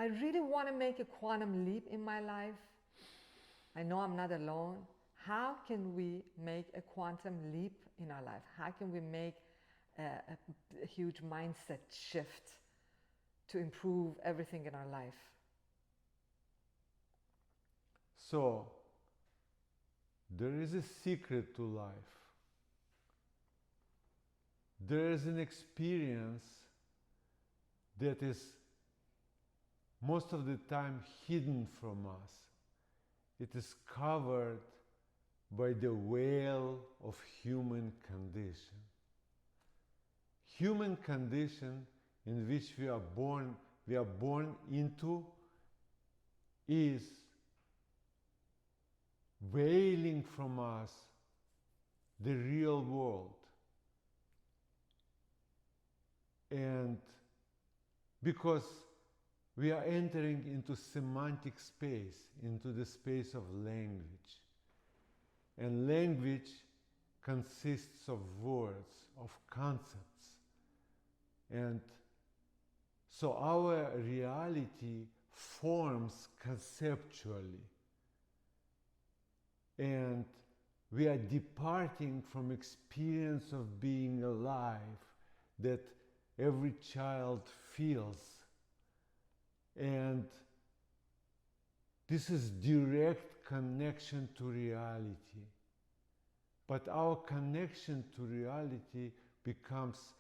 I really want to make a quantum leap in my life. I know I'm not alone. How can we make a quantum leap in our life? How can we make a huge mindset shift to improve everything in our life? So, there is a secret to life. There is an experience that is most of the time hidden from us. It is covered by the veil of human condition. Human condition in which we are born into is veiling from us the real world. And because we are entering into semantic space, into the space of language. And language consists of words, of concepts. And so our reality forms conceptually. And we are departing from experience of being alive that every child feels. And this is direct connection to reality. But our connection to reality becomes,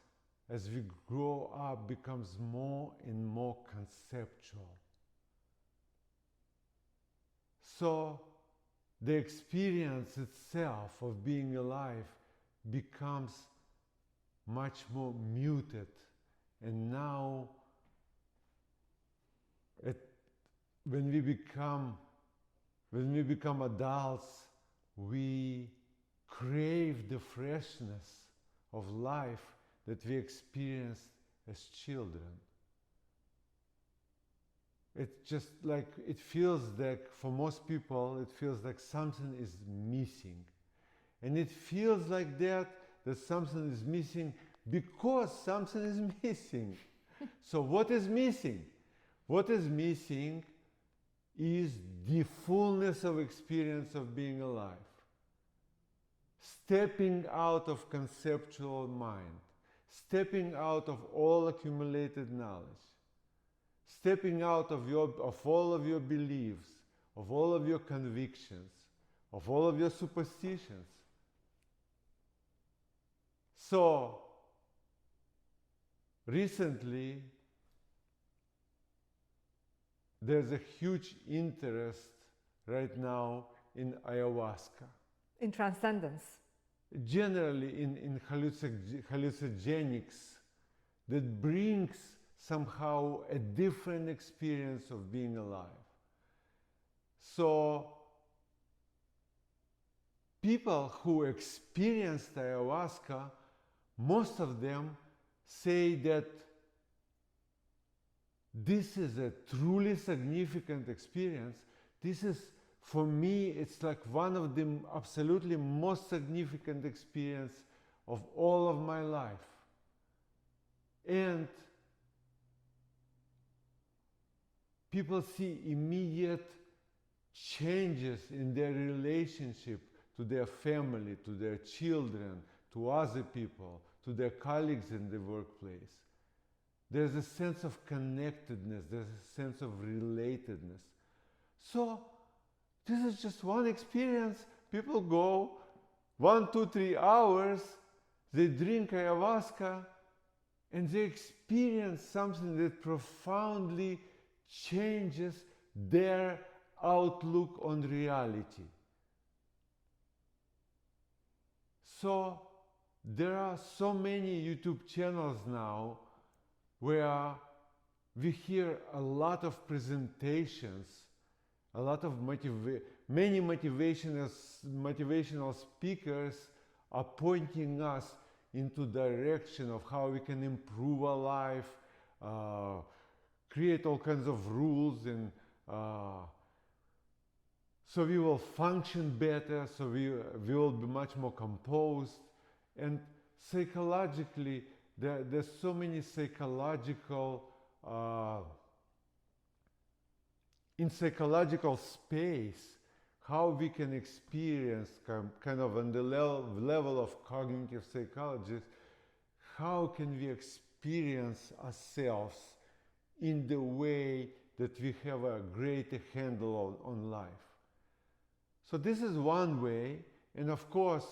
as we grow up, becomes more and more conceptual. So the experience itself of being alive becomes much more muted. And now, when we become adults, we crave the freshness of life that we experienced as children. It's just like, it feels like, for most people, it feels like something is missing. And it feels like that something is missing because something is missing. So what is missing? What is missing is the fullness of experience of being alive. Stepping out of conceptual mind, stepping out of all accumulated knowledge, stepping out of all of your beliefs, of all of your convictions, of all of your superstitions. So, recently, there's a huge interest right now in ayahuasca. In transcendence. Generally in hallucinogenics that brings somehow a different experience of being alive. So people who experienced ayahuasca, most of them say that this is a truly significant experience. This is, for me, it's like one of the absolutely most significant experience of all of my life. And people see immediate changes in their relationship to their family, to their children, to other people, to their colleagues in the workplace. There's a sense of connectedness, there's a sense of relatedness. So, this is just one experience. People go 1, 2, 3 hours, they drink ayahuasca, and they experience something that profoundly changes their outlook on reality. So, there are so many YouTube channels now where we hear a lot of presentations, a lot of many motivational speakers are pointing us into direction of how we can improve our life, create all kinds of rules, and so we will function better, so we will be much more composed. And psychologically, there's so many psychological in psychological space, how we can experience kind of on the level of cognitive psychologists, how can we experience ourselves in the way that we have a greater handle on life. So this is one way, and of course,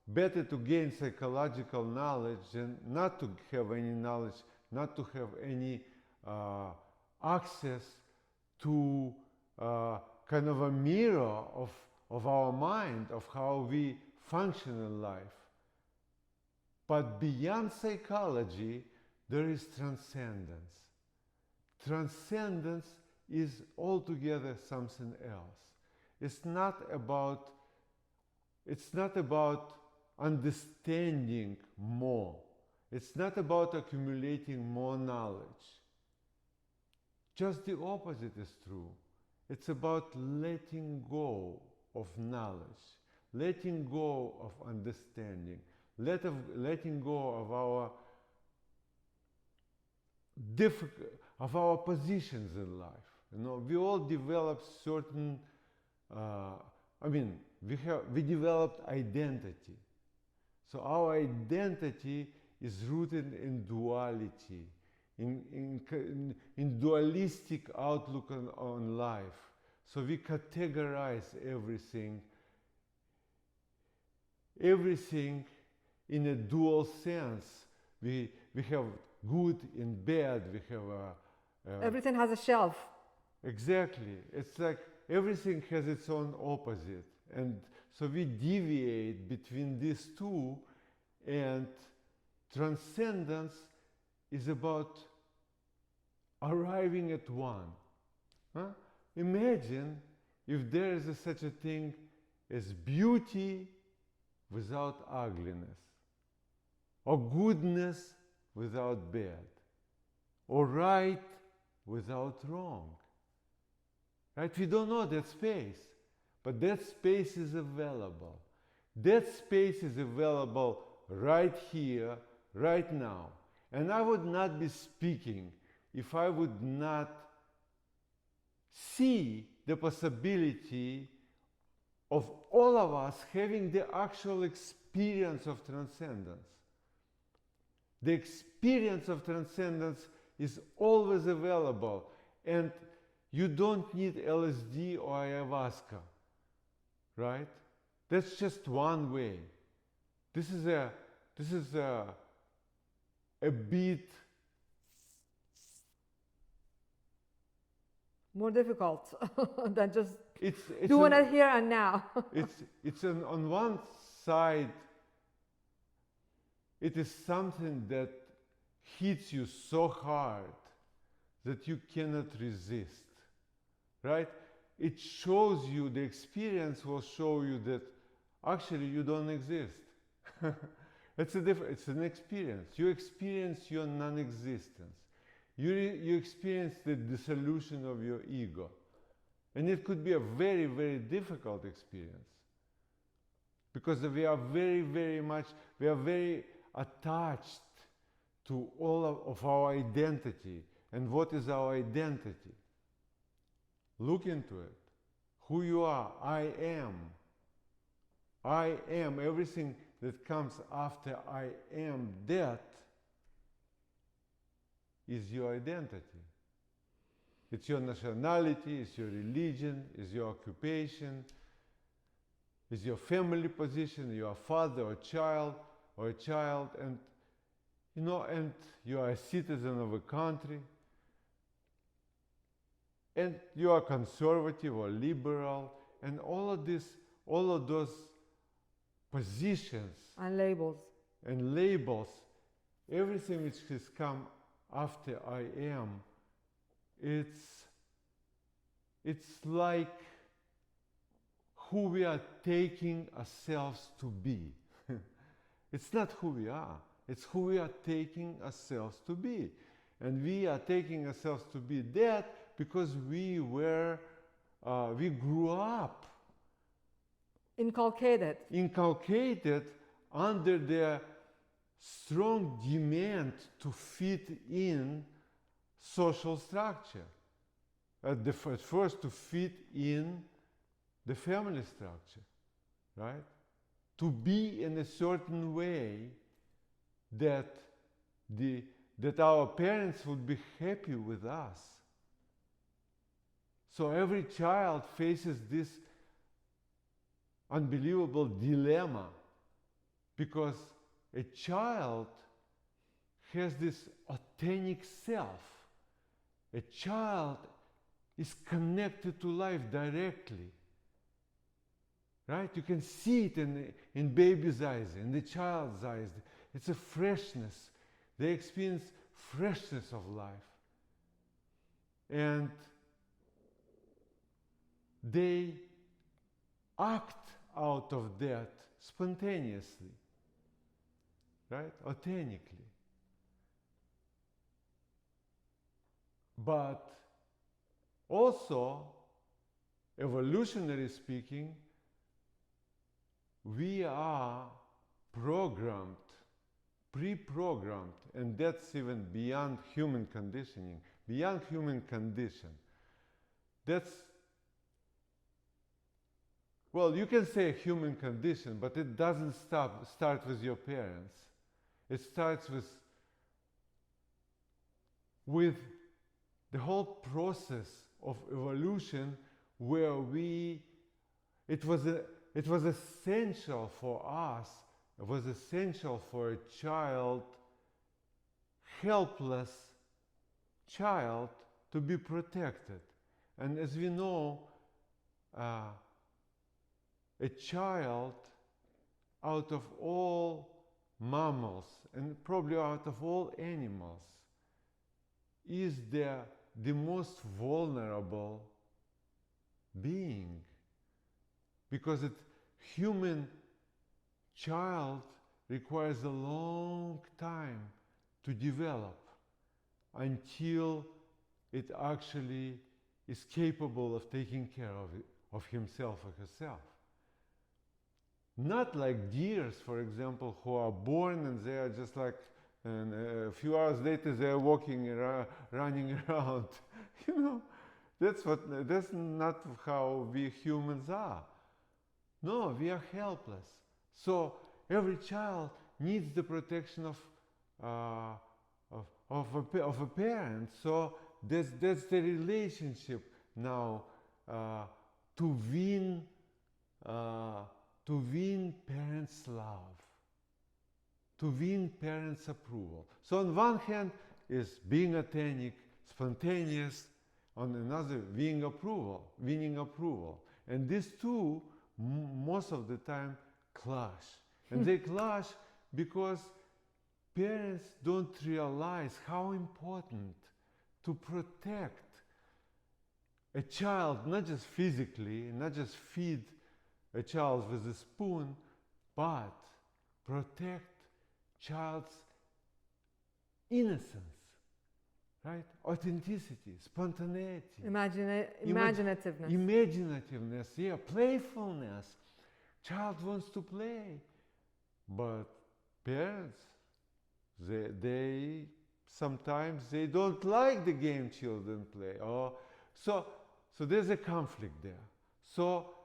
better to gain psychological knowledge than not to have any knowledge, not to have any access to kind of a mirror of our mind, of how we function in life. But beyond psychology, there is transcendence. Transcendence is altogether something else. It's not about understanding more. It's not about accumulating more knowledge. Just the opposite is true. It's about letting go of knowledge, letting go of understanding, letting go of our positions in life. You know, we all develop certain. We developed identity. So our identity is rooted in duality, in dualistic outlook on life. So we categorize everything in a dual sense. We have good and bad. We have everything has a shelf. Exactly. It's like everything has its own opposite. And so we deviate between these two, and transcendence is about arriving at one. Huh? Imagine if there is such a thing as beauty without ugliness, or goodness without bad, or right without wrong. Right? We don't know that space, but that space is available. That space is available right here, right now. And I would not be speaking if I would not see the possibility of all of us having the actual experience of transcendence. The experience of transcendence is always available, and you don't need LSD or ayahuasca, right? That's just one way. This is a bit more difficult than just it's doing it here and now. on one side, it is something that hits you so hard that you cannot resist, right? It shows you, the experience will show you that actually you don't exist. It's an experience. You experience your non-existence. You experience the dissolution of your ego. And it could be a very, very difficult experience. Because we are very attached to all of our identity. And what is our identity? Look into it. Who you are. I am. I am. Everything that comes after I am, that is your identity. It's your nationality, it's your religion, it's your occupation, it's your family position, you're a father or a child, and and you are a citizen of a country, and you are conservative or liberal, and all of those positions and labels, everything which has come after I am, it's like who we are taking ourselves to be. It's not who we are, it's who we are taking ourselves to be. And we are taking ourselves to be that because we grew up inculcated under the strong demand to fit in social structure. at first to fit in the family structure, right? To be in a certain way that that our parents would be happy with us. So every child faces this unbelievable dilemma, because a child has this authentic self. A child is connected to life directly. Right? You can see it in baby's eyes, in the child's eyes. It's a freshness. They experience freshness of life. And they act out of that spontaneously, right? Authentically. But also, evolutionary speaking, we are programmed, pre-programmed, and that's even beyond human conditioning, beyond human condition. That's, well, you can say human condition, but it doesn't start with your parents. It starts with the whole process of evolution, where it was essential for us, it was essential for a child, helpless child, to be protected. And as we know, a child, out of all mammals, and probably out of all animals, is the most vulnerable being, because a human child requires a long time to develop until it actually is capable of taking care of himself or herself. Not like deers, for example, who are born and they are just like, and a few hours later they are walking around, running around. You know, that's not how we humans are. No, we are helpless. So every child needs the protection of a parent. So that's the relationship now, to win parents' love, to win parents' approval. So on one hand is being authentic, spontaneous. On another, winning approval. And these two, most of the time, clash. And they clash because parents don't realize how important to protect a child, not just physically, not just feed a child with a spoon, but protect child's innocence, right? Authenticity, spontaneity. Imaginativeness. Imaginativeness, yeah, playfulness. Child wants to play, but parents, they sometimes they don't like the game children play, or so there's a conflict there. So,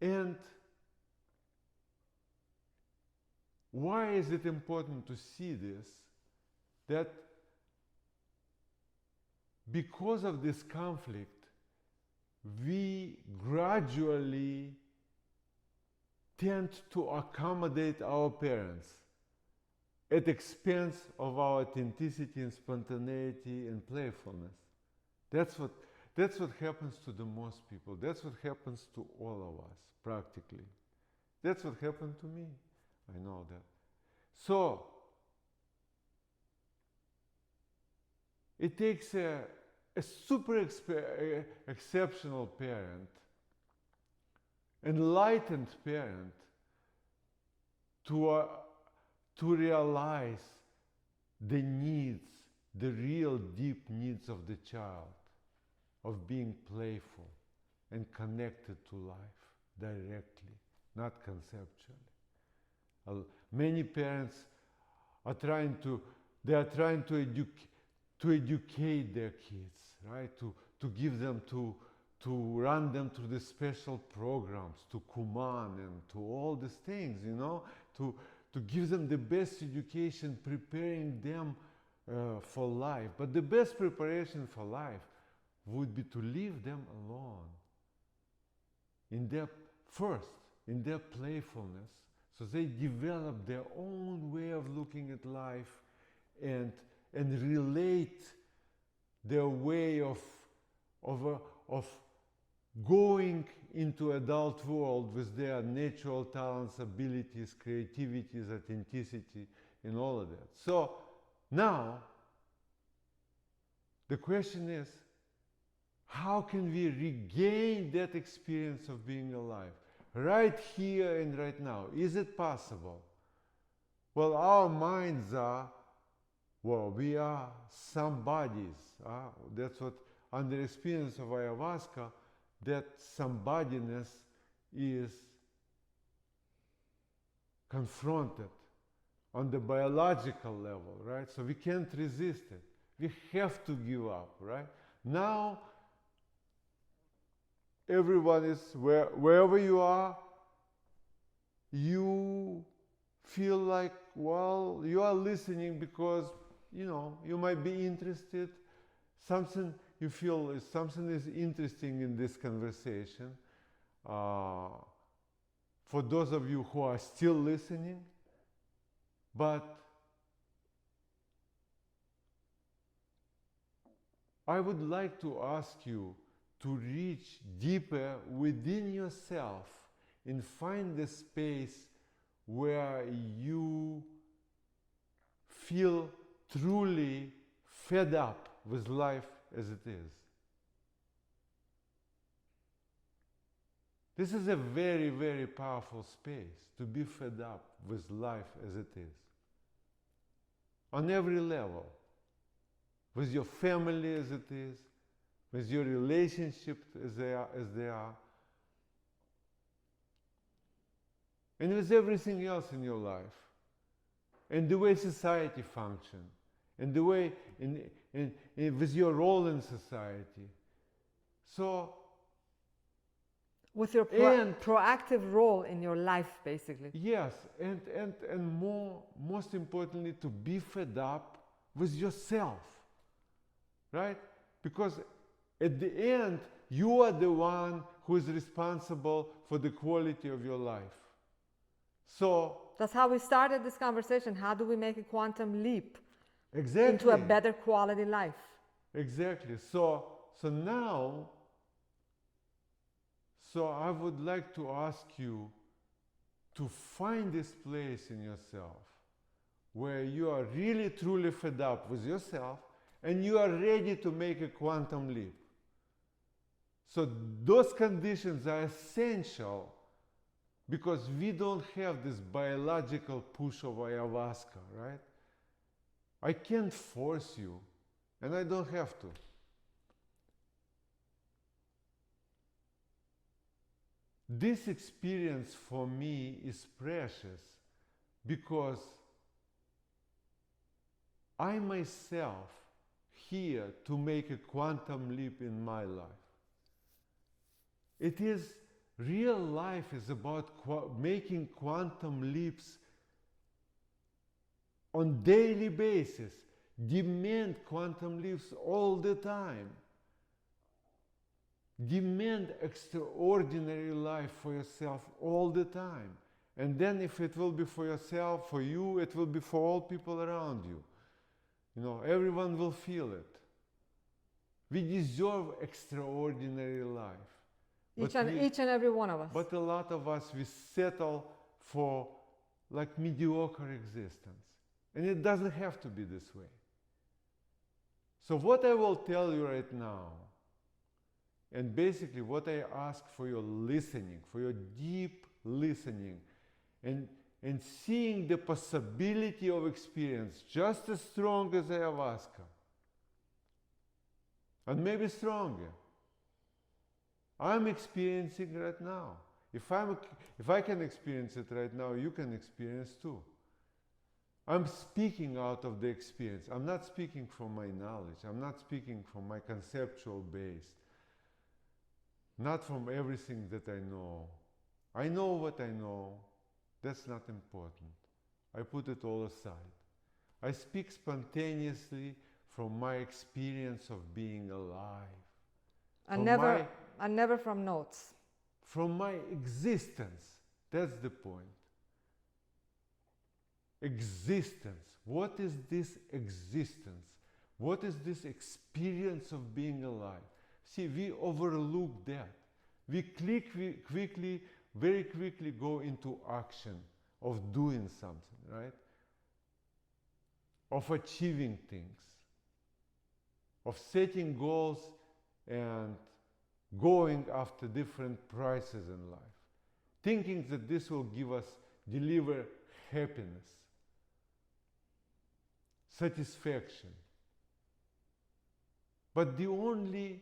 and why is it important to see this? That because of this conflict, we gradually tend to accommodate our parents at expense of our authenticity and spontaneity and playfulness. That's what happens to the most people. That's what happens to all of us, practically. That's what happened to me. I know that. So, it takes a super exceptional parent, enlightened parent, to realize the needs, the real deep needs of the child, of being playful and connected to life directly, not conceptually. Many parents are trying to to educate their kids, right? To give them, to run them through the special programs, to Kuman and to all these things, you know, to give them the best education, preparing them for life. But the best preparation for life would be to leave them alone in their playfulness, so they develop their own way of looking at life and relate their way of going into adult world with their natural talents, abilities, creativities, authenticity, and all of that. So now the question is, how can we regain that experience of being alive right here and right now? Is it possible? Well, our minds are, well, we are somebodies. That's what, under experience of ayahuasca, that somebodiness is confronted on the biological level, right? So we can't resist it. We have to give up, right? Now, everyone is, wherever you are, you feel like, well, you are listening because, you know, you might be interested. Something you feel is something is interesting in this conversation. For those of you who are still listening, but I would like to ask you to reach deeper within yourself and find the space where you feel truly fed up with life as it is. This is a very, very powerful space, to be fed up with life as it is. On every level. With your family as it is, with your relationships as they are, and with everything else in your life, and the way society functions, and the way with your role in society. So, with your proactive role in your life, basically. Yes, and most importantly, to be fed up with yourself, right? Because at the end, you are the one who is responsible for the quality of your life. So that's how we started this conversation. How do we make a quantum leap exactly into a better quality life? Exactly. So now, I would like to ask you to find this place in yourself where you are really truly fed up with yourself and you are ready to make a quantum leap. So those conditions are essential because we don't have this biological push of ayahuasca, right? I can't force you, and I don't have to. This experience for me is precious because I myself here to make a quantum leap in my life. It is, real life is about making quantum leaps on daily basis. Demand quantum leaps all the time. Demand extraordinary life for yourself all the time. And then if it will be for yourself, for you, it will be for all people around you. You know, everyone will feel it. We deserve extraordinary life. Each and every one of us. But a lot of us, we settle for like mediocre existence. And it doesn't have to be this way. So what I will tell you right now, and basically what I ask for your listening, for your deep listening, and seeing the possibility of experience just as strong as ayahuasca, and maybe stronger. I'm experiencing right now. If I can experience it right now, you can experience too. I'm speaking out of the experience. I'm not speaking from my knowledge. I'm not speaking from my conceptual base. Not from everything that I know. I know what I know. That's not important. I put it all aside. I speak spontaneously from my experience of being alive. And never from notes. From my existence. That's the point. Existence. What is this existence? What is this experience of being alive? See, we overlook that. We quickly, very quickly go into action of doing something, right? Of achieving things, of setting goals and going after different prizes in life, thinking that this will deliver happiness, satisfaction. But the only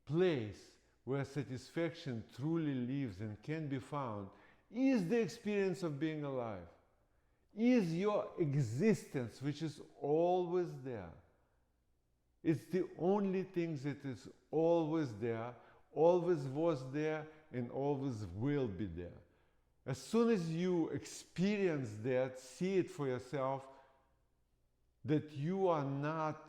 place where satisfaction truly lives and can be found is the experience of being alive, is your existence, which is always there. It's the only thing that is always there, always was there, and always will be there. As soon as you experience that, see it for yourself, that you are not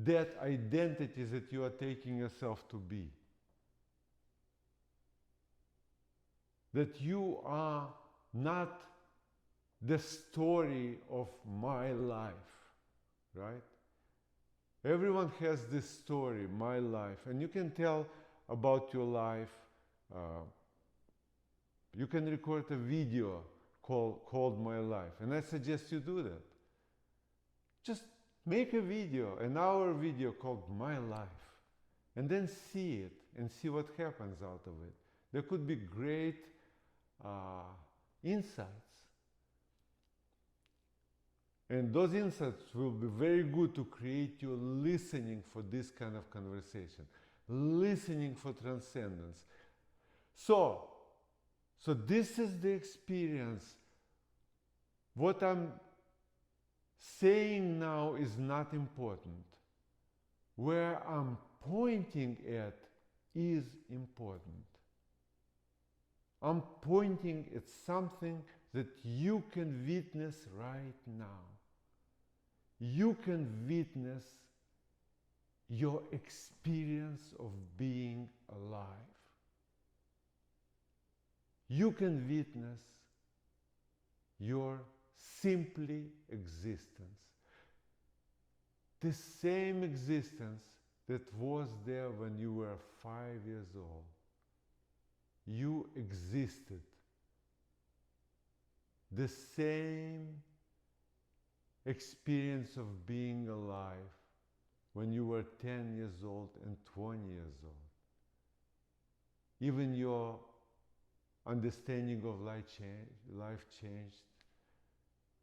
that identity that you are taking yourself to be. That you are not the story of my life, right? Everyone has this story, my life, and you can tell about your life. You can record a video called My Life, and I suggest you do that. Just make a video, an hour video called My Life, and then see it and see what happens out of it. There could be great insights. And those insights will be very good to create you listening for this kind of conversation, listening for transcendence. So this is the experience. What I'm saying now is not important. Where I'm pointing at is important. I'm pointing at something that you can witness right now. You can witness your experience of being alive. You can witness your simply existence. The same existence that was there when you were 5 years old. You existed. The same experience of being alive when you were 10 years old and 20 years old. Even your understanding of life changed.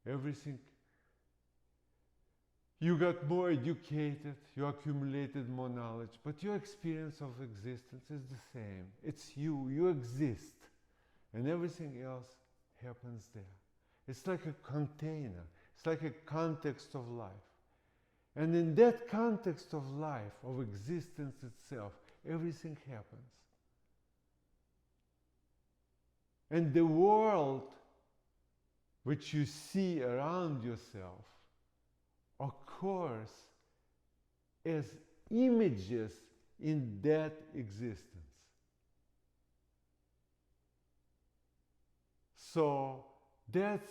Everything. You got more educated, you accumulated more knowledge, but your experience of existence is the same. It's you exist, and everything else happens there. It's like a container, it's like a context of life. And in that context of life, of existence itself, everything happens. And the world which you see around yourself occurs as images in that existence. So that's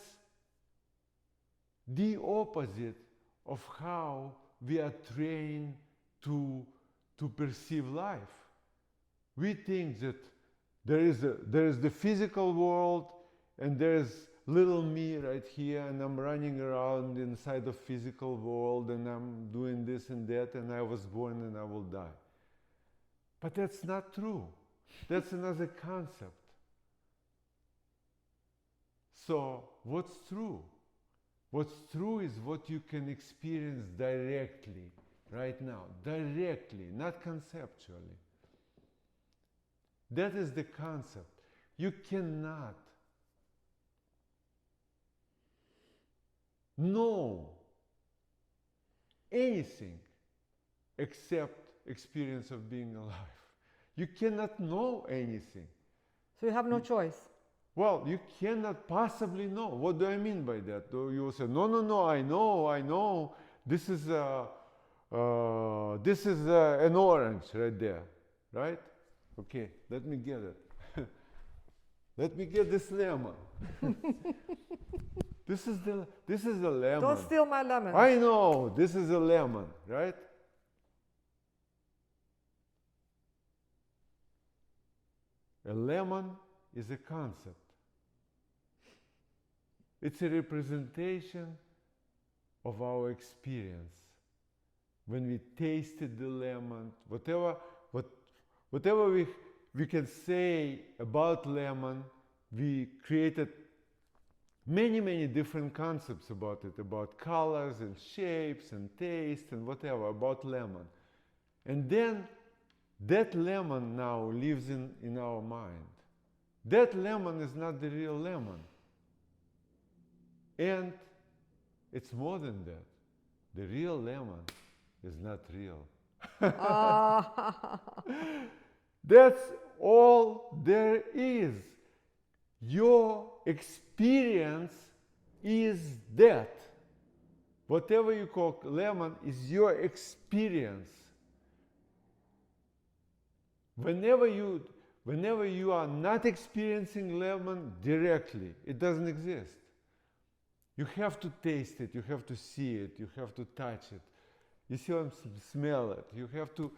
the opposite of how we are trained to perceive life. We think that there is the physical world, and there's little me right here, and I'm running around inside the physical world, and I'm doing this and that, and I was born and I will die. But that's not true. That's another concept. So what's true? What's true is what you can experience directly, right now. Directly, not conceptually. That is the concept. You cannot know anything except experience of being alive. You cannot know anything. So you have no choice. Well, you cannot possibly know. What do I mean by that? You will say, no, I know. This is an orange right there, right? Okay, let me get it. Let me get this lemon. This is a lemon. Don't steal my lemon. I know, this is a lemon, right? A lemon is a concept. It's a representation of our experience. When we tasted the lemon, whatever we can say about lemon, we created many different concepts about it, about colors and shapes and taste and whatever, about lemon. And then that lemon now lives in our mind. That lemon is not the real lemon. And it's more than that. The real lemon is not real. That's all there is. Your experience is that. Whatever you call lemon is your experience. Whenever you are not experiencing lemon directly, it doesn't exist. You have to taste it, you have to see it, you have to touch it. You see what smell it. You have to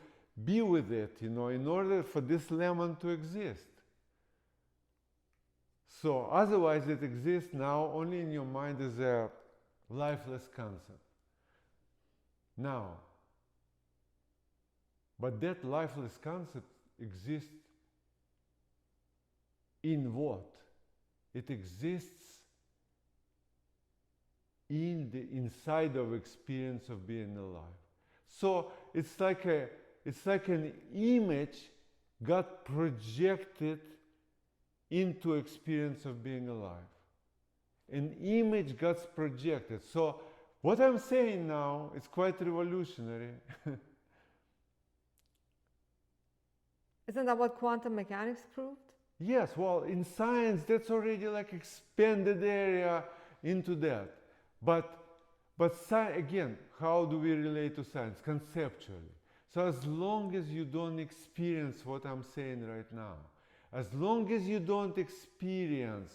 be with it, in order for this lemon to exist. So otherwise it exists now only in your mind as a lifeless concept. Now, but that lifeless concept exists in what? It exists in the inside of experience of being alive. So it's like an image got projected into experience of being alive. An image gets projected. So what I'm saying now is quite revolutionary. Isn't that what quantum mechanics proved? Yes, well, in science, that's already like expanded area into that. But again, how do we relate to science? Conceptually. So as long as you don't experience what I'm saying right now, as long as you don't experience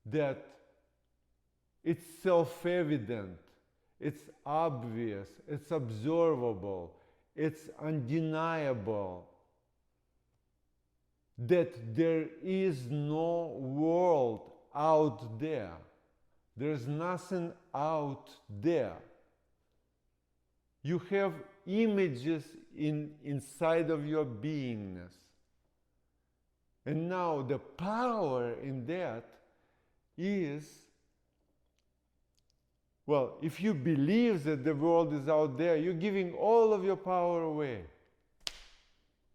that it's self-evident, it's obvious, it's observable, it's undeniable, that there is no world out there. There's nothing out there. You have images inside of your beingness. And now the power in that is, well, if you believe that the world is out there, you're giving all of your power away.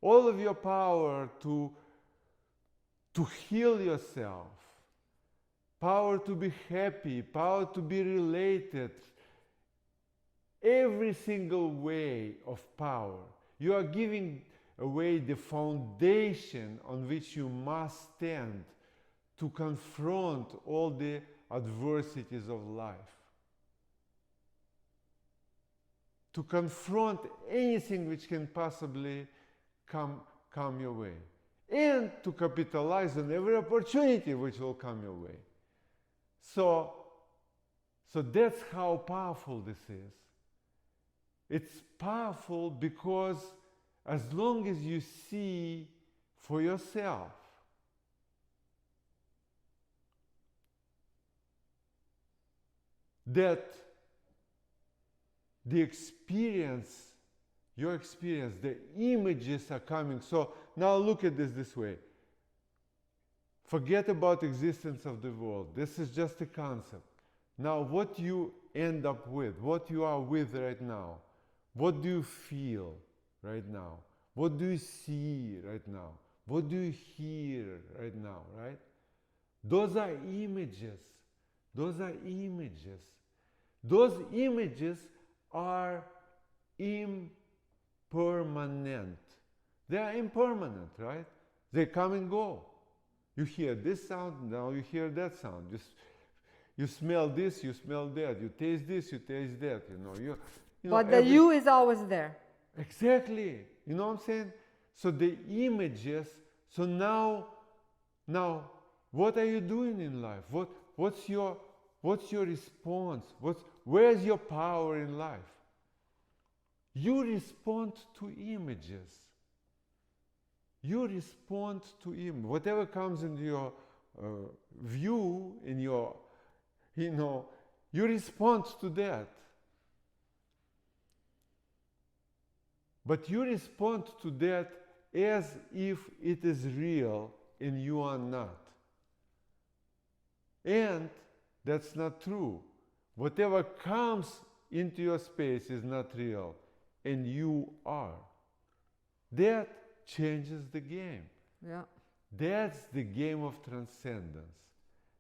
All of your power to heal yourself, power to be happy, power to be related, every single way of power. You are giving away the foundation on which you must stand to confront all the adversities of life, to confront anything which can possibly come your way, and to capitalize on every opportunity which will come your way. So that's how powerful this is. It's powerful because as long as you see for yourself that the experience, your experience, the images are coming. So now look at this way. Forget about existence of the world. This is just a concept. Now what you end up with, what you are with right now, what do you feel right now? What do you see right now? What do you hear right now, right? Those are images. Those are images. Those images are impermanent. They are impermanent, right? They come and go. You hear this sound, now you hear that sound. You smell this, you smell that. You taste this, you taste that. But the you is always there. Exactly. You know what I'm saying? So the images. So now, what are you doing in life? What's your response? Where's your power in life? You respond to images. You respond to images. Whatever comes into your view, in your, you respond to that. But you respond to that as if it is real and you are not. And that's not true. Whatever comes into your space is not real, and you are. That changes the game. Yeah. That's the game of transcendence.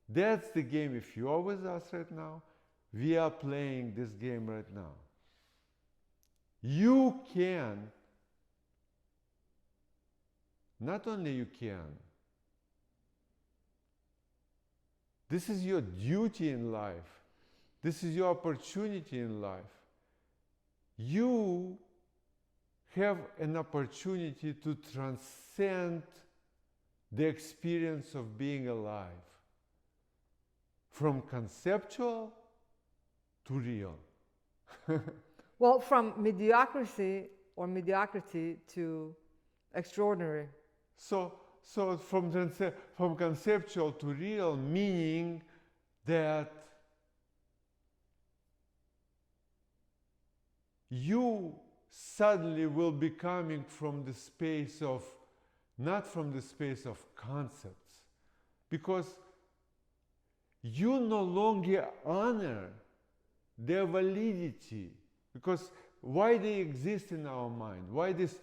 That's the game. If you are with us right now, we are playing this game right now. You can, not only you can, this is your duty in life. This is your opportunity in life. You have an opportunity to transcend the experience of being alive from conceptual to real. Well, from mediocrity to extraordinary. So from conceptual to real, meaning that you suddenly will be coming from the space of, not from the space of concepts, because you no longer honor their validity. Because why they exist in our mind? Why this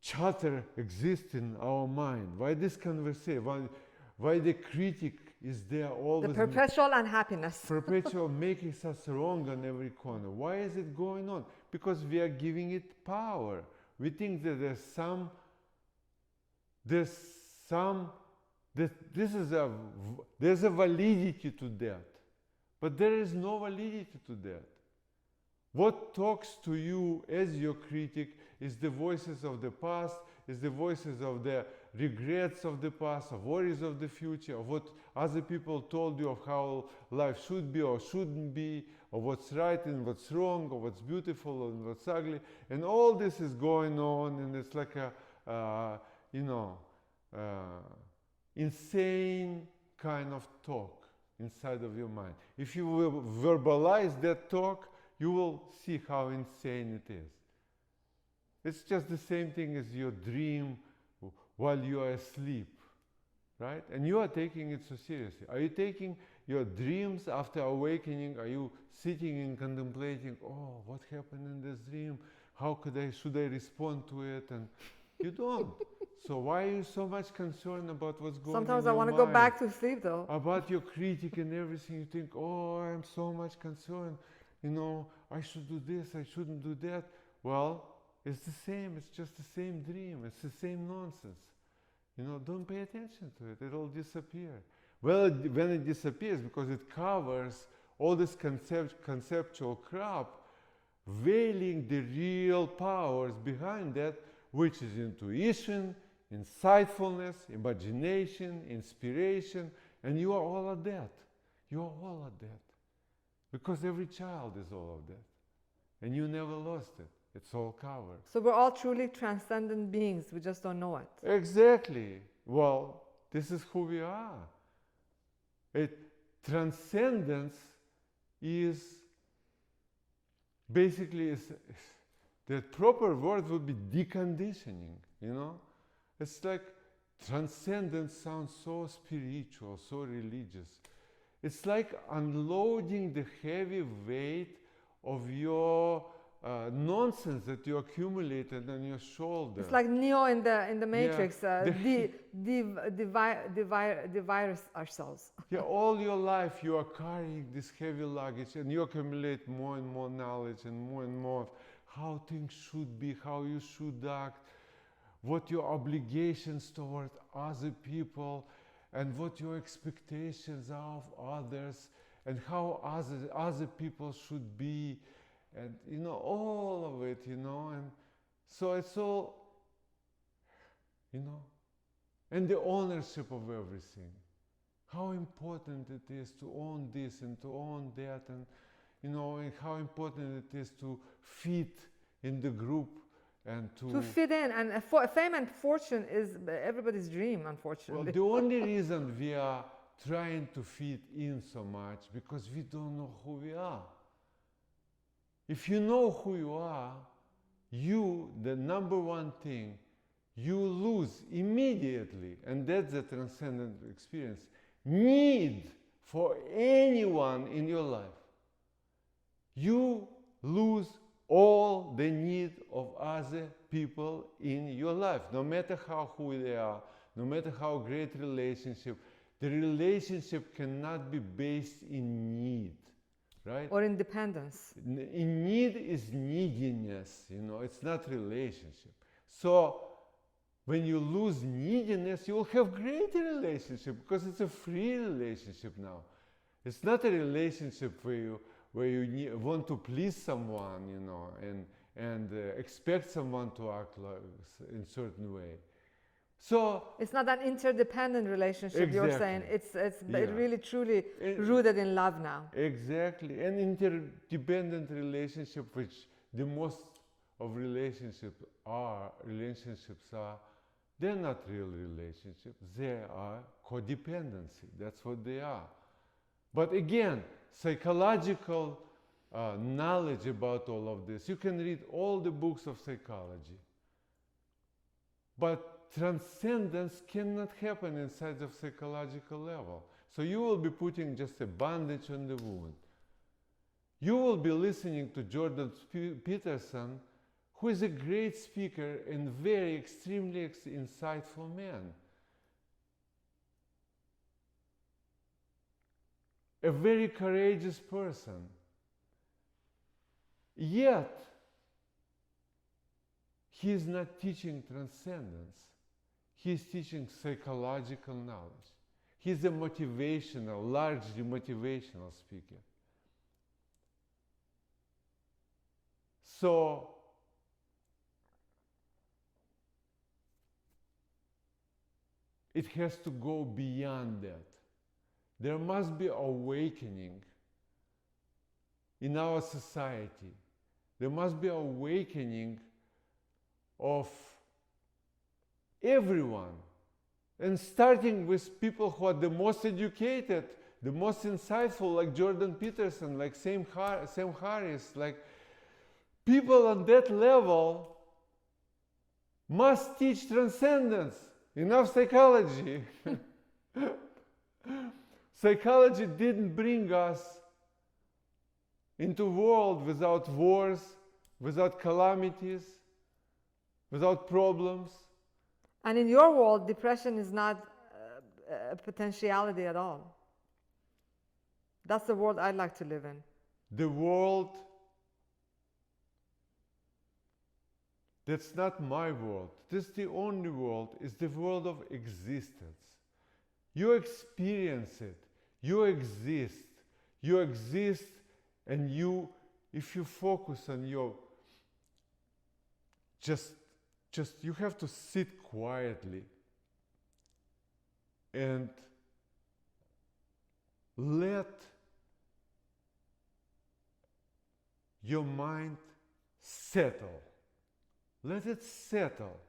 chatter exists in our mind? Why this conversation? Why the critic is there always? The perpetual unhappiness. Perpetual making us wrong on every corner. Why is it going on? Because we are giving it power. We think that there's a validity to that. But there is no validity to that. What talks to you as your critic is the voices of the past, is the voices of the regrets of the past, of worries of the future, of what other people told you of how life should be or shouldn't be, of what's right and what's wrong, of what's beautiful and what's ugly. And all this is going on, and it's like a, insane kind of talk inside of your mind. If you will verbalize that talk, you will see how insane it is. It's just the same thing as your dream while you are asleep, right? And you are taking it so seriously. Are you taking your dreams after awakening? Are you sitting and contemplating, oh, what happened in this dream? Should I respond to it? And you don't. So why are you so much concerned about what's going on? Sometimes I want to go back to sleep though. About your critic and everything, you think, oh, I'm so much concerned. I should do this, I shouldn't do that. Well, it's the same, it's just the same dream, it's the same nonsense. Don't pay attention to it, it'll disappear. Well, when it disappears, because it covers all this conceptual crap, veiling the real powers behind that, which is intuition, insightfulness, imagination, inspiration, and you are all of that. You are all of that. Because every child is all of that. And you never lost it. It's all covered. So we're all truly transcendent beings. We just don't know it. Exactly. Well, this is who we are. Transcendence is basically, the proper word would be deconditioning, It's like transcendence sounds so spiritual, so religious. It's like unloading the heavy weight of your nonsense that you accumulated on your shoulder. It's like Neo in the Matrix, the- devirus ourselves. Yeah, all your life you are carrying this heavy luggage and you accumulate more and more knowledge and more of how things should be, how you should act, what your obligations toward other people, and what your expectations are of others, and how other people should be, and all of it, and so it's all, and the ownership of everything. How important it is to own this and to own that, and and how important it is to fit in the group and to fit in. And fame and fortune is everybody's dream, unfortunately. Well, the only reason we are trying to fit in so much because we don't know who we are. If you know who you are, the number one thing, you lose immediately, and that's the transcendent experience, need for anyone in your life. You lose all the need of other people in your life, no matter who they are, no matter how great relationship. The relationship cannot be based in need, right? Or independence. In need is neediness, it's not relationship. So when you lose neediness, you will have great relationship because it's a free relationship now. It's not a relationship where you want to please someone, and expect someone to act in a certain way. So it's not an interdependent relationship. Exactly. You're saying it's really truly rooted in love now. Exactly, an interdependent relationship, which the most of relationships are, they're not real relationships. They are codependency. That's what they are. But again, psychological knowledge about all of this. You can read all the books of psychology. But transcendence cannot happen inside of psychological level. So you will be putting just a bandage on the wound. You will be listening to Jordan Peterson, who is a great speaker and very extremely insightful man. A very courageous person. Yet, he is not teaching transcendence. He is teaching psychological knowledge. He's a largely motivational speaker. So, it has to go beyond that. There must be awakening in our society. There must be awakening of everyone, and starting with people who are the most educated, the most insightful, like Jordan Peterson, like Sam Harris, like people on that level must teach transcendence. Enough psychology. Psychology didn't bring us into a world without wars, without calamities, without problems. And in your world, depression is not a potentiality at all. That's the world I'd like to live in. The world, that's not my world. This is the only world. It's the world of existence. You experience it. You exist. You exist, and if you focus on your, just you have to sit quietly and let your mind settle. Let it settle,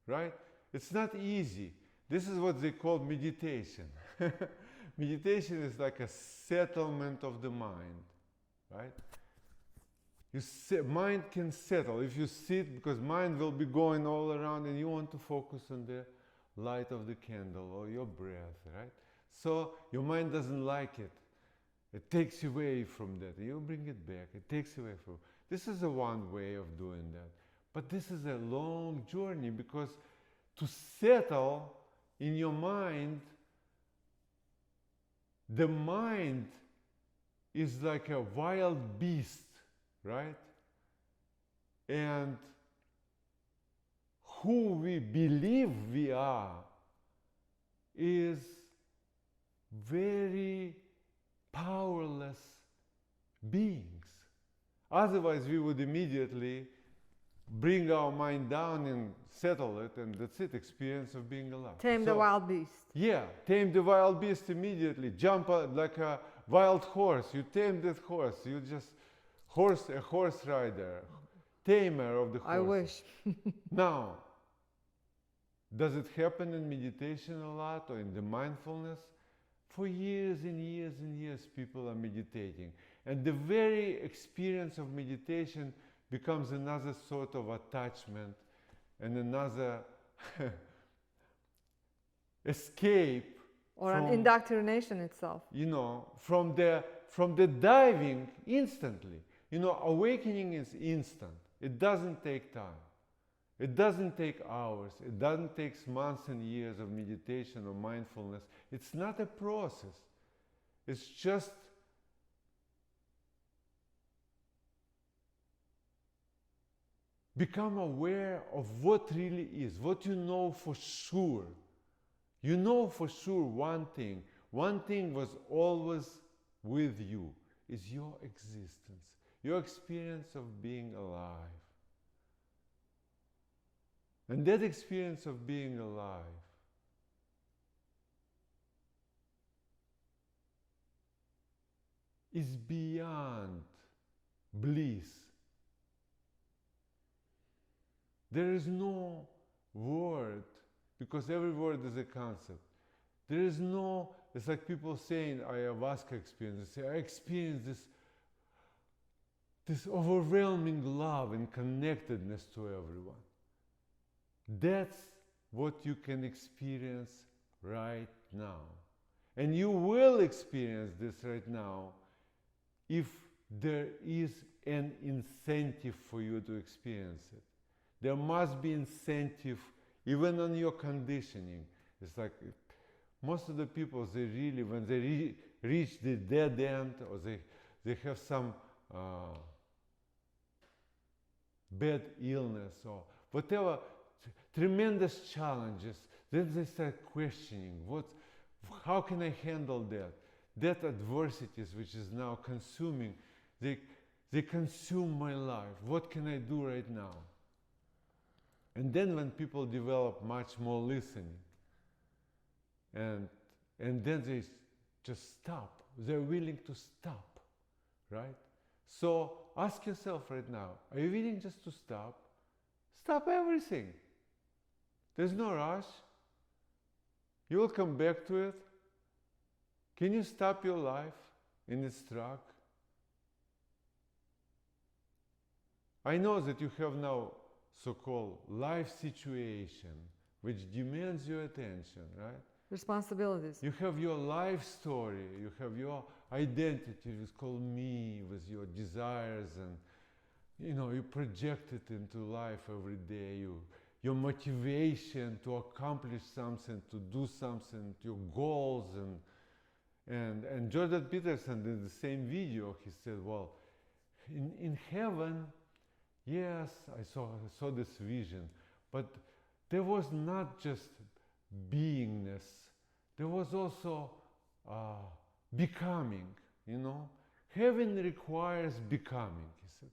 right? It's not easy. This is what they call meditation. Meditation is like a settlement of the mind, right? Mind can settle if you sit, because mind will be going all around and you want to focus on the light of the candle or your breath, right? So your mind doesn't like it. It takes you away from that. You bring it back. It takes you away from. This is a one way of doing that. But this is a long journey, because to settle in your mind, the mind is like a wild beast, right? And who we believe we are is very powerless beings. Otherwise, we would immediately bring our mind down and settle it, and that's it, experience of being alive. Tame the wild beast. Yeah, tame the wild beast immediately. Jump like a wild horse. You tame that horse. You just a horse rider, tamer of the horse. I wish. Now, does it happen in meditation a lot, or in the mindfulness? For years and years and years, people are meditating. And the very experience of meditation becomes another sort of attachment and another escape. Or an indoctrination itself. You know, from the diving instantly. You know, awakening is instant. It doesn't take time. It doesn't take hours. It doesn't take months and years of meditation or mindfulness. It's not a process. It's just become aware of what really is, what you know for sure. You know for sure one thing. One thing was always with you, is your existence, your experience of being alive. And that experience of being alive is beyond bliss. There is no word, because every word is a concept. There is no, it's like people saying ayahuasca experience. They say, I experienced this overwhelming love and connectedness to everyone. That's what you can experience right now. And you will experience this right now if there is an incentive for you to experience it. There must be incentive even on your conditioning. It's like most of the people, they really, when they reach the dead end, or they have some bad illness or whatever, tremendous challenges, then they start questioning, how can I handle that? That adversities which is now consuming, they consume my life. What can I do right now? And then when people develop much more listening, and then they just stop. They're willing to stop, right? So ask yourself right now, are you willing just to stop? Stop everything. There's no rush. You will come back to it. Can you stop your life in its track? I know that you have now so-called life situation which demands your attention, right? Responsibilities. You have your life story, you have your identity, it's called me, with your desires, and you know, you project it into life every day. Your motivation to accomplish something, to do something, your goals, and Jordan Peterson in the same video, he said, well, in heaven, yes, I saw this vision, but there was not just beingness, there was also becoming, you know. Heaven requires becoming, he said.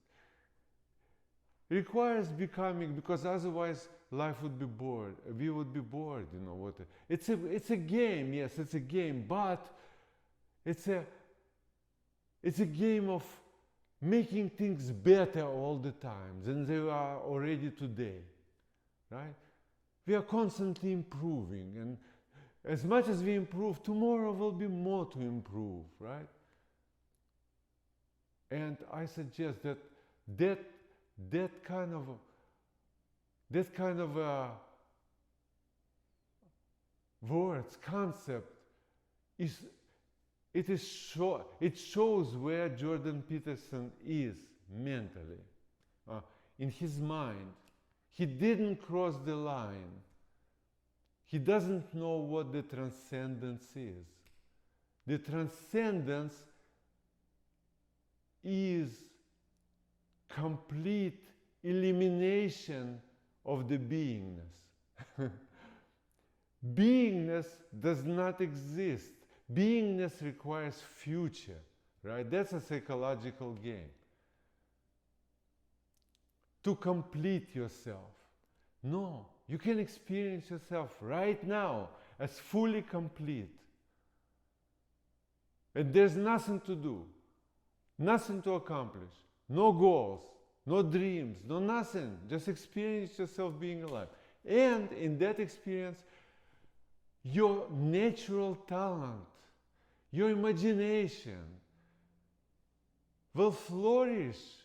It requires becoming, because otherwise life would be bored. We would be bored, you know. It's a game, yes, it's a game, but it's a game of making things better all the time than they are already today, right? We are constantly improving, and as much as we improve, tomorrow will be more to improve, right? And I suggest that kind of words, concept, it shows where Jordan Peterson is mentally, in his mind. He didn't cross the line. He doesn't know what the transcendence is. The transcendence is complete elimination of the beingness. Beingness does not exist. Beingness requires future, right? That's a psychological game. To complete yourself. No, you can experience yourself right now as fully complete. And there's nothing to do, nothing to accomplish, no goals, no dreams, no nothing. Just experience yourself being alive. And in that experience, your natural talent, your imagination will flourish.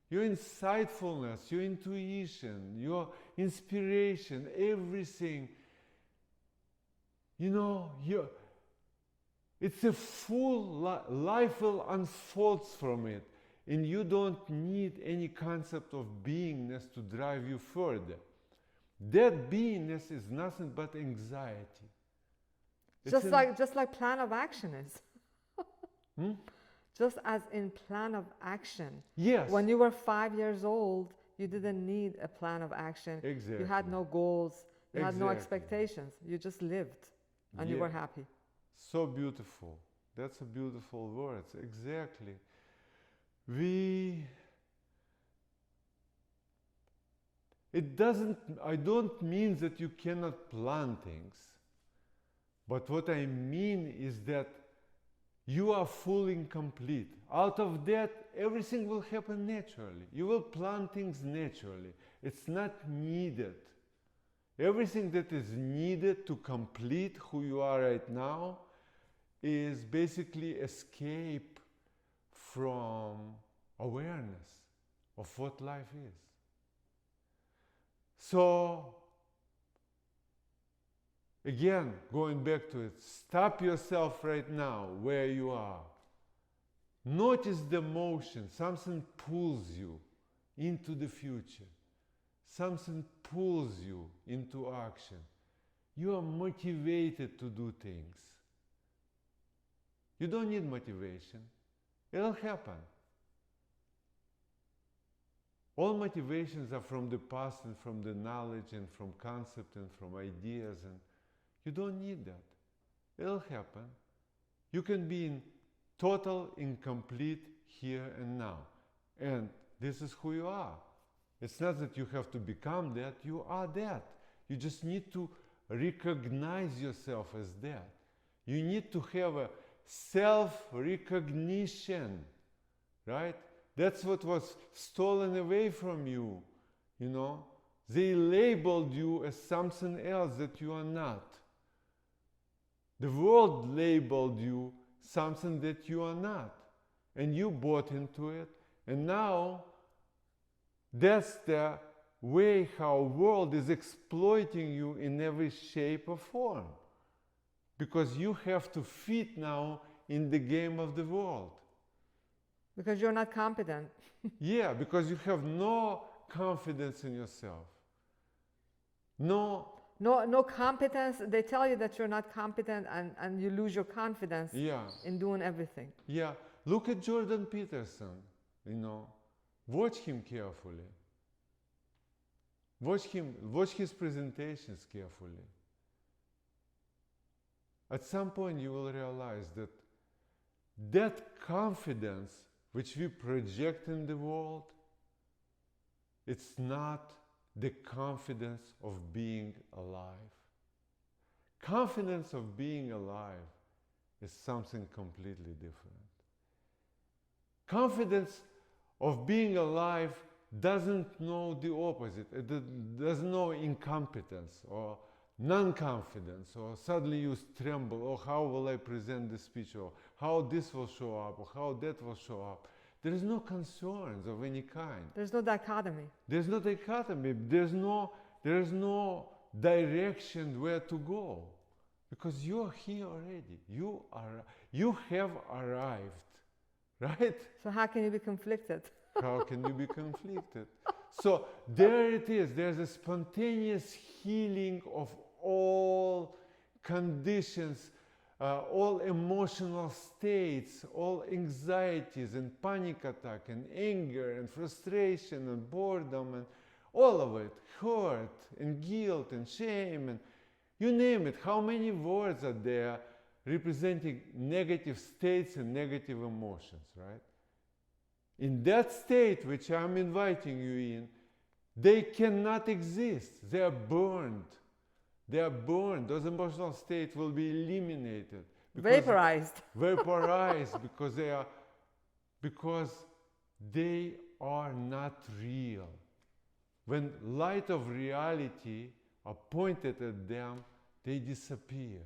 Your insightfulness, your intuition, your inspiration, everything. You know, it's a full life will unfold from it. And you don't need any concept of beingness to drive you further. That beingness is nothing but anxiety. Just like plan of action is. Just as in plan of action. Yes. When you were 5 years old, you didn't need a plan of action. Exactly. You had no goals. You had no Exactly. expectations. You just lived and you were happy. So beautiful. That's a beautiful word. Exactly. I don't mean that you cannot plan things. But what I mean is that you are full and complete. Out of that, everything will happen naturally. You will plan things naturally. It's not needed. Everything that is needed to complete who you are right now is basically escape from awareness of what life is. So, again, going back to it, stop yourself right now where you are. Notice the motion. Something pulls you into the future. Something pulls you into action. You are motivated to do things. You don't need motivation. It'll happen. All motivations are from the past and from the knowledge and from concept and from ideas, and you don't need that. It'll happen. You can be in total, incomplete here and now. And this is who you are. It's not that you have to become that, you are that. You just need to recognize yourself as that. You need to have a self-recognition, right? That's what was stolen away from you, you know. They labeled you as something else that you are not. The world labeled you something that you are not. And you bought into it. And now, that's the way how world is exploiting you in every shape or form. Because you have to fit now in the game of the world. Because you're not competent. Yeah, because you have no confidence in yourself. No competence. They tell you that you're not competent and you lose your confidence in doing everything. Yeah. Look at Jordan Peterson, you know. Watch him carefully. Watch his presentations carefully. At some point you will realize that that confidence which we project in the world, it's not the confidence of being alive. Confidence of being alive is something completely different. Confidence of being alive doesn't know the opposite. It doesn't know incompetence or non-confidence, or suddenly you tremble, or how will I present the speech, or how this will show up, or how that will show up. There is no concerns of any kind. There's no dichotomy. There's no dichotomy. There's no direction where to go, because you're here already. You have arrived, right? So how can you be conflicted? How can you be conflicted? So there it is. There's a spontaneous healing of all conditions, all emotional states, all anxieties and panic attack and anger and frustration and boredom and all of it, hurt and guilt and shame and you name it. How many words are there representing negative states and negative emotions, right? In that state which I'm inviting you in, they cannot exist. They are burned. They are burned. Those emotional states will be eliminated. Vaporized. Vaporized because they are not real. When light of reality are pointed at them, they disappear.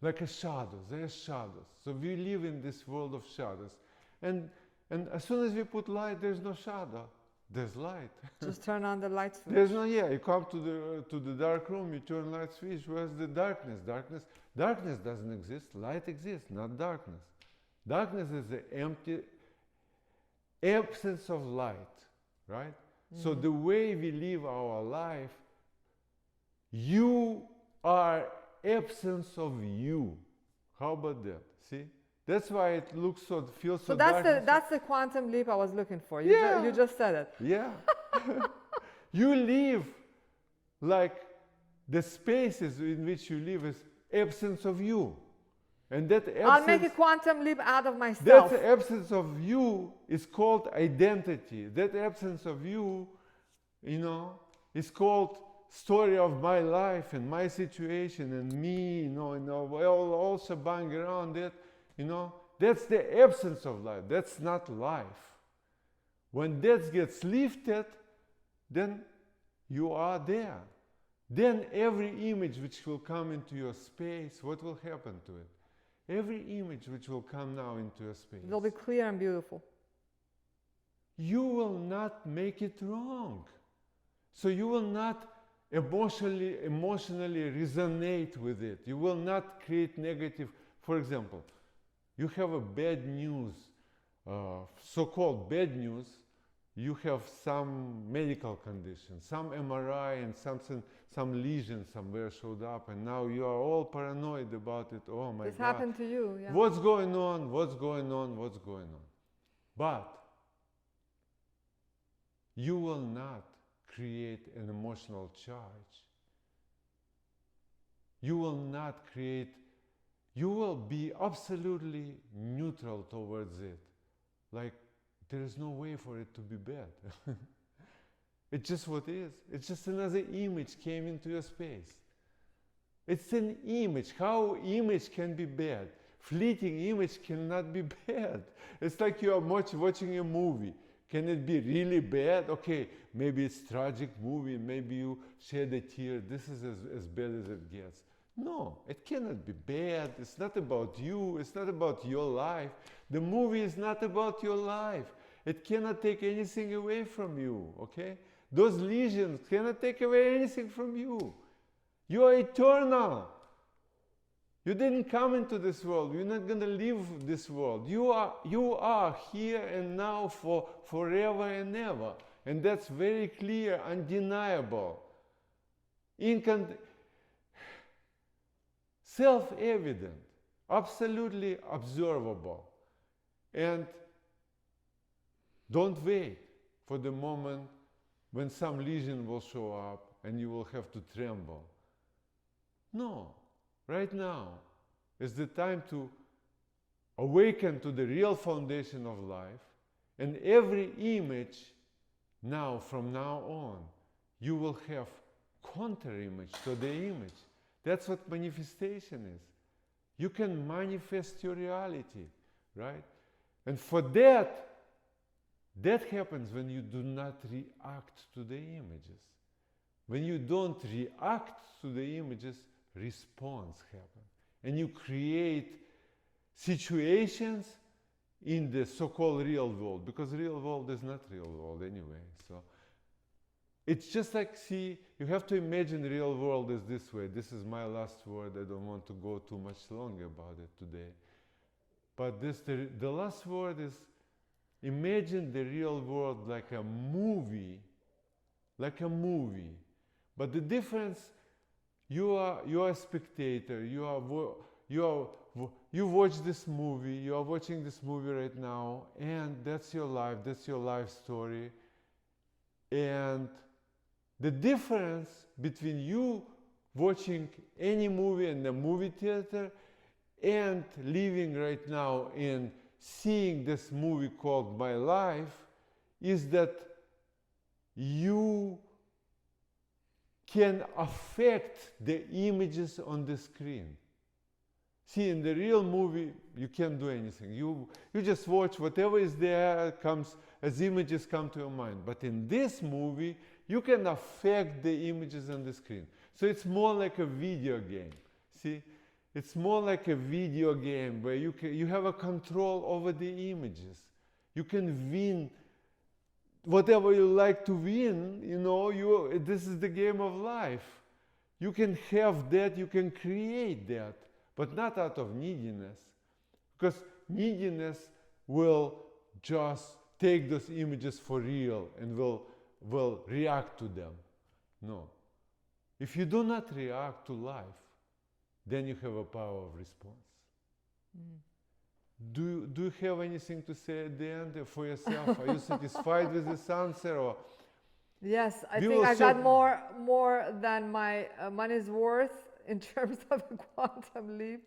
Like a shadows, they are shadows. So we live in this world of shadows. And as soon as we put light, there's no shadow. There's light. Just turn on the light switch. There's no, you come to the dark room, you turn light switch. Where's the darkness? Darkness doesn't exist. Light exists, not darkness. Darkness is the empty absence of light, right? Mm-hmm. So the way we live our life, you are absence of you. How about that? See? That's why it feels so dark. So that's the quantum leap I was looking for. You just said it. Yeah. You live like the spaces in which you live is absence of you. And that absence, I'll make a quantum leap out of myself. That absence of you is called identity. That absence of you, is called story of my life and my situation and me, all shebang around it. That's the absence of life. That's not life. When that gets lifted, then you are there. Then every image which will come into your space, what will happen to it? Every image which will come now into your space. It'll be clear and beautiful. You will not make it wrong. So you will not emotionally resonate with it. You will not create negative. For example, you have a bad news, so-called bad news. You have some medical condition, some MRI and some lesion somewhere showed up, and now you are all paranoid about it. Oh my God. This happened to you, yeah. What's going on? What's going on? What's going on? But you will not create an emotional charge. You will not create. You will be absolutely neutral towards it. Like, there is no way for it to be bad. It's just what it is. It's just another image came into your space. It's an image. How image can be bad? Fleeting image cannot be bad. It's like you are watching a movie. Can it be really bad? Okay, maybe it's a tragic movie. Maybe you shed a tear. This is as bad as it gets. No, it cannot be bad. It's not about you. It's not about your life. The movie is not about your life. It cannot take anything away from you, okay? Those lesions cannot take away anything from you. You are eternal. You didn't come into this world. You're not going to leave this world. You are here and now for forever and ever. And that's very clear, undeniable. Self-evident, absolutely observable. And don't wait for the moment when some lesion will show up and you will have to tremble. No, right now is the time to awaken to the real foundation of life, and every image now, from now on, you will have counter-image to the image. That's what manifestation is. You can manifest your reality, right? And for that happens when you do not react to the images. When you don't react to the images, response happens. And you create situations in the so-called real world, because real world is not real world anyway. So it's just like, see, you have to imagine the real world is this way. This is my last word. I don't want to go too much longer about it today. But the last word is Imagine the real world like a movie, like a movie. But the difference, you are a spectator. You watch this movie. You are watching this movie right now, and that's your life. That's your life story. And the difference between you watching any movie in the movie theater and living right now in seeing this movie called My Life is that you can affect the images on the screen. See, in the real movie, you can't do anything. You just watch whatever is there, comes as images come to your mind. But in this movie, you can affect the images on the screen. So it's more like a video game. See, it's more like a video game where you have a control over the images. You can win whatever you like to win. This is the game of life. You can have that, you can create that, but not out of neediness. Because neediness will just take those images for real and will react to them. No. If you do not react to life, then you have a power of response. Do you have anything to say at the end for yourself? Are you satisfied with this answer? Or yes, I think I got more than my money's worth in terms of a quantum leap.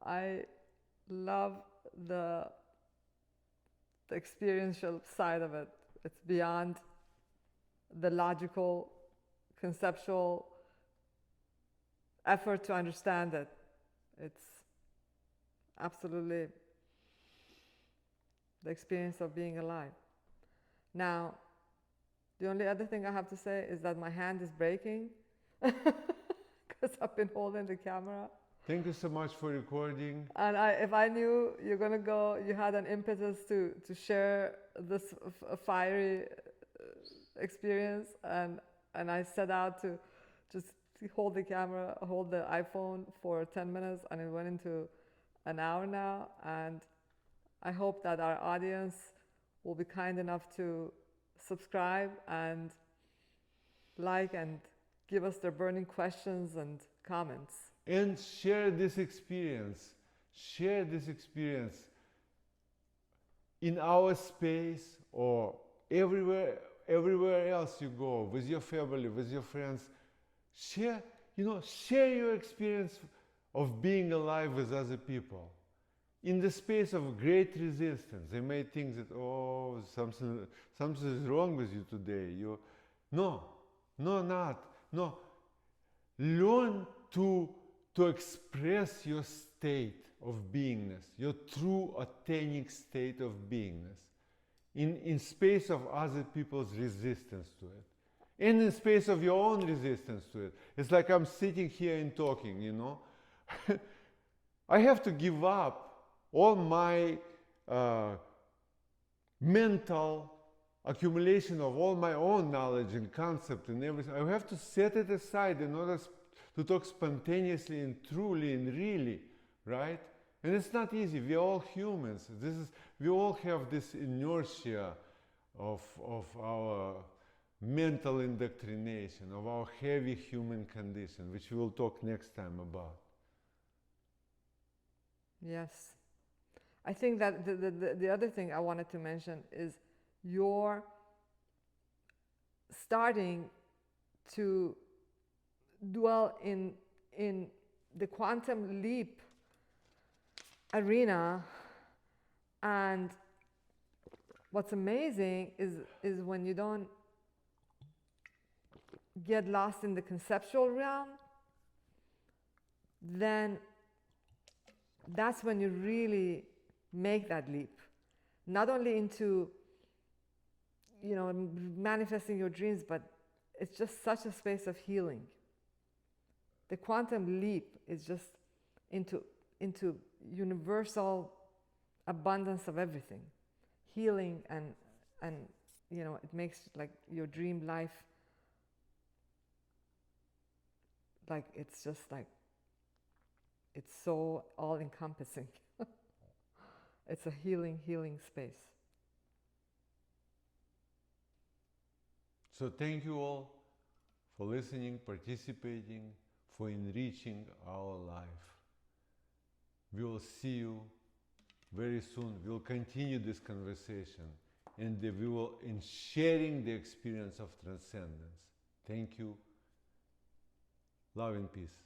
I love the experiential side of it. It's beyond the logical, conceptual effort to understand it. It's absolutely the experience of being alive. Now, the only other thing I have to say is that my hand is breaking because I've been holding the camera. Thank you so much for recording. And if I knew you're gonna go, you had an impetus to share this fiery experience, and I set out to just hold the camera, hold the iPhone for 10 minutes, and it went into an hour now. And I hope that our audience will be kind enough to subscribe and like and give us their burning questions and comments. And share this experience. Share this experience in our space or everywhere else you go, with your family, with your friends. Share your experience of being alive with other people. In the space of great resistance, they may think that, oh, something is wrong with you today. No. Learn to express your state of beingness, your true, authentic state of beingness, in space of other people's resistance to it, and in space of your own resistance to it. It's like I'm sitting here and talking, I have to give up all my mental accumulation of all my own knowledge and concept and everything. I have to set it aside in order to talk spontaneously and truly and really, right? And it's not easy. We're all humans. We all have this inertia of our mental indoctrination, of our heavy human condition, which we will talk next time about. Yes. I think that the other thing I wanted to mention is you're starting to dwell in the quantum leap arena, and what's amazing is when you don't get lost in the conceptual realm, then that's when you really make that leap, not only into manifesting your dreams, but it's just such a space of healing. The quantum leap is just into universal abundance of everything, healing, and it makes like your dream life like it's just like it's so all encompassing. It's a healing space. So thank you all for listening, participating, for enriching our life. We will see you very soon. We'll continue this conversation and we will in sharing the experience of transcendence. Thank you. Love and peace.